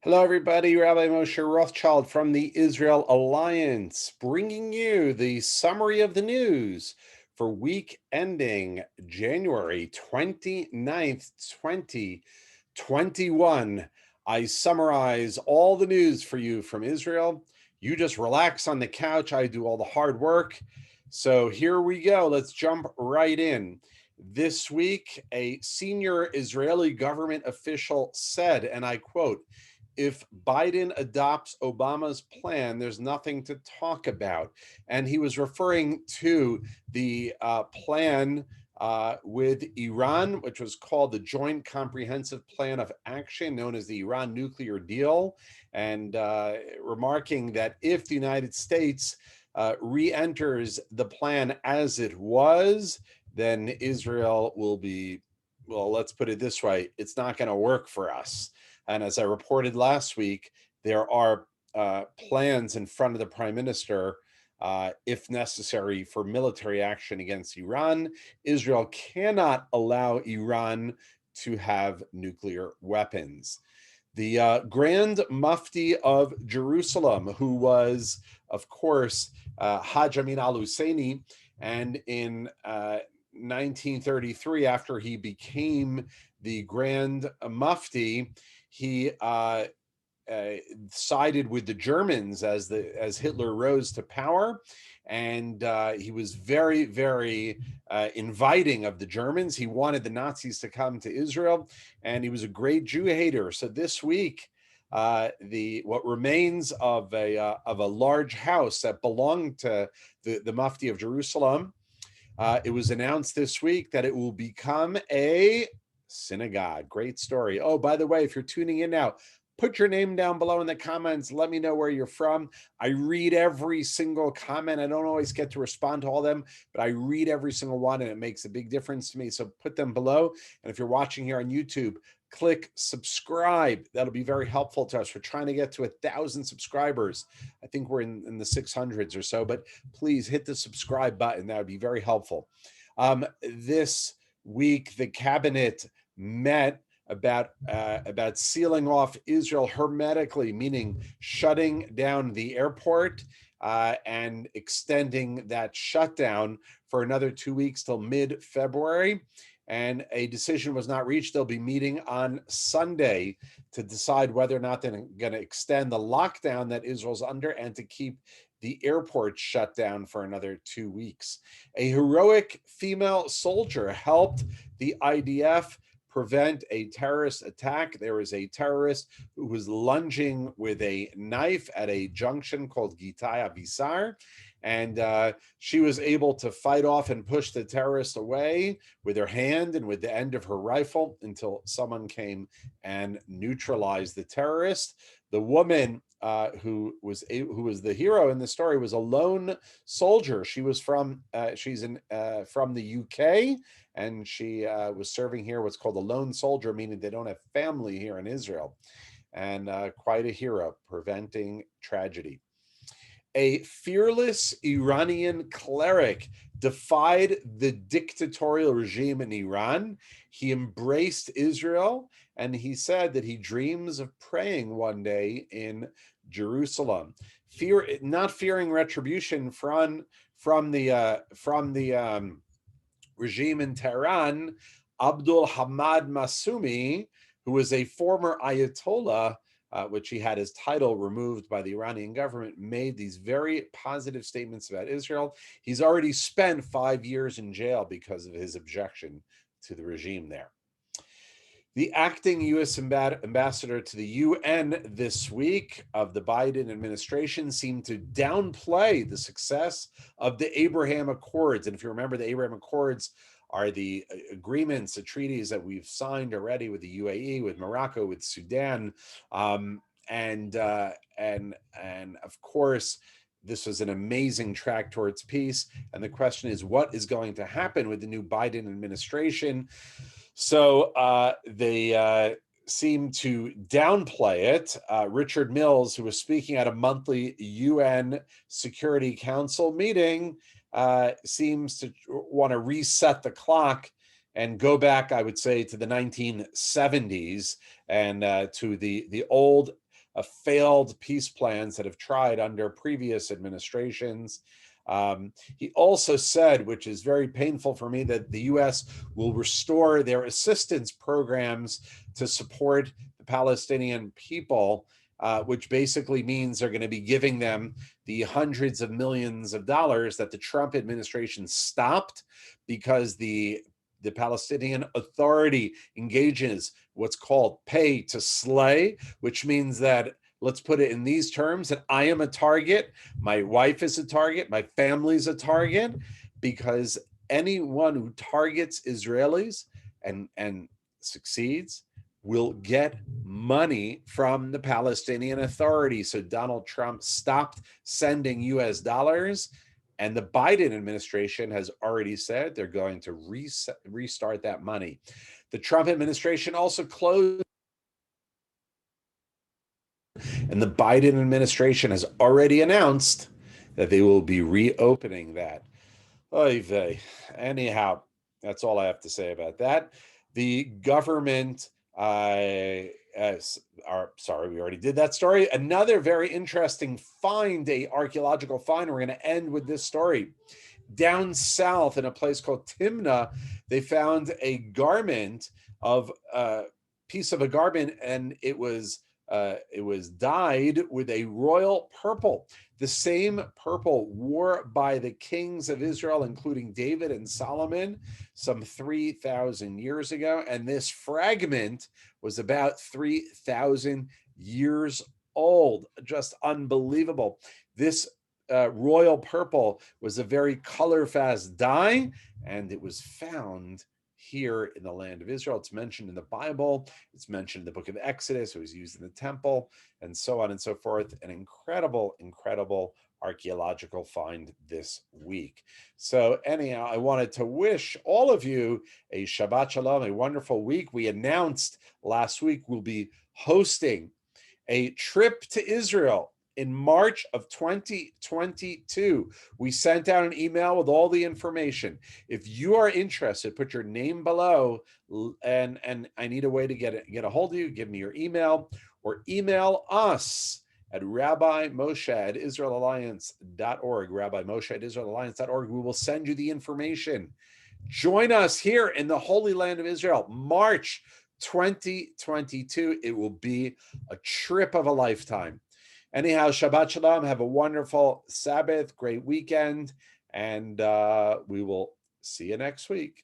Hello, everybody. Rabbi Moshe Rothschild from the Israel Alliance, bringing you the summary of the news for week ending January 29th, 2021. I summarize all the news for you from Israel. You just relax on the couch. I do all the hard work. So here we go. Let's jump right in. This week, a senior Israeli government official said, and I quote, "If Biden adopts Obama's plan, there's nothing to talk about." And he was referring to the plan with Iran, which was called the Joint Comprehensive Plan of Action, known as the Iran nuclear deal, and remarking that if the United States re-enters the plan as it was, then Israel will be, well, let's put it this way, it's not going to work for us. And as I reported last week, there are plans in front of the prime minister, if necessary, for military action against Iran. Israel cannot allow Iran to have nuclear weapons. The Grand Mufti of Jerusalem, who was, of course, Hajj Amin al-Husseini, and in 1933, after he became the Grand Mufti, he sided with the Germans as Hitler rose to power, and he was very, very inviting of the Germans. He wanted the Nazis to come to Israel, and he was a great Jew hater. So this week, the what remains of a large house that belonged to the Mufti of Jerusalem, it was announced this week that it will become a synagogue. Great story. Oh, by the way, if you're tuning in now, put your name down below in the comments. Let me know where you're from. I read every single comment. I don't always get to respond to all of them, but I read every single one, and it makes a big difference to me. So put them below. And if you're watching here on YouTube, click subscribe. That'll be very helpful to us. We're trying to get to 1,000 subscribers. I think we're in the 600s or so, but please hit the subscribe button. That would be very helpful. This week, the cabinet met about sealing off Israel hermetically, meaning shutting down the airport and extending that shutdown for another 2 weeks till mid-February. And a decision was not reached. They'll be meeting on Sunday to decide whether or not they're going to extend the lockdown that Israel's under and to keep the airport shut down for another 2 weeks. A heroic female soldier helped the IDF prevent a terrorist attack. There was a terrorist who was lunging with a knife at a junction called Gitai Avisar, and she was able to fight off and push the terrorist away with her hand and with the end of her rifle until someone came and neutralized the terrorist. The woman who was the hero in the story was a lone soldier. She was from from the UK, and she was serving here what's called a lone soldier, meaning they don't have family here in Israel, and quite a hero preventing tragedy. A fearless Iranian cleric defied the dictatorial regime in Iran. He embraced Israel, and he said that he dreams of praying one day in Jerusalem. Not fearing retribution from the regime in Tehran, Abdul Hamad Masumi, who was a former Ayatollah, which he had his title removed by the Iranian government, made these very positive statements about Israel. He's already spent 5 years in jail because of his objection to the regime there. The acting U.S. ambassador to the UN this week of the Biden administration seemed to downplay the success of the Abraham Accords. And if you remember, the Abraham Accords are the agreements, the treaties that we've signed already with the UAE, with Morocco, with Sudan, and of course, this was an amazing track towards peace. And the question is, what is going to happen with the new Biden administration? So they seem to downplay it. Richard Mills, who was speaking at a monthly UN Security Council meeting, seems to want to reset the clock and go back, I would say, to the 1970s and to the old failed peace plans that have tried under previous administrations. He also said, which is very painful for me, that the U.S. will restore their assistance programs to support the Palestinian people, which basically means they're going to be giving them the hundreds of millions of dollars that the Trump administration stopped because the Palestinian Authority engages what's called pay to slay, which means that, let's put it in these terms, that I am a target, my wife is a target, my family's a target, because anyone who targets Israelis and succeeds will get money from the Palestinian Authority. So Donald Trump stopped sending US dollars, and the Biden administration has already said they're going to restart that money. The Trump administration also closed, and the Biden administration has already announced that they will be reopening that. Oy vey. Anyhow, that's all I have to say about that. The government, sorry, we already did that story. Another very interesting find, a archaeological find. We're going to end with this story. Down south in a place called Timna, they found a garment of piece of a garment, and it was dyed with a royal purple, the same purple worn by the kings of Israel, including David and Solomon, some 3,000 years ago. And this fragment was about 3,000 years old. Just unbelievable. This royal purple was a very color-fast dye, and it was found here in the land of Israel. It's mentioned in the Bible. It's mentioned in the book of Exodus. It was used in the temple, and so on and so forth. An incredible, incredible archaeological find this week. So anyhow, I wanted to wish all of you a Shabbat Shalom, a wonderful week. We announced last week we'll be hosting a trip to Israel in March of 2022. We sent out an email with all the information. If you are interested, put your name below, and I need a way to get a hold of you. Give me your email, or email us at rabbimoshe@israelalliance.org, rabbimoshe@israelalliance.org. We will send you the information. Join us here in the Holy Land of Israel, March 2022. It will be a trip of a lifetime. Anyhow, Shabbat Shalom. Have a wonderful Sabbath, great weekend, and we will see you next week.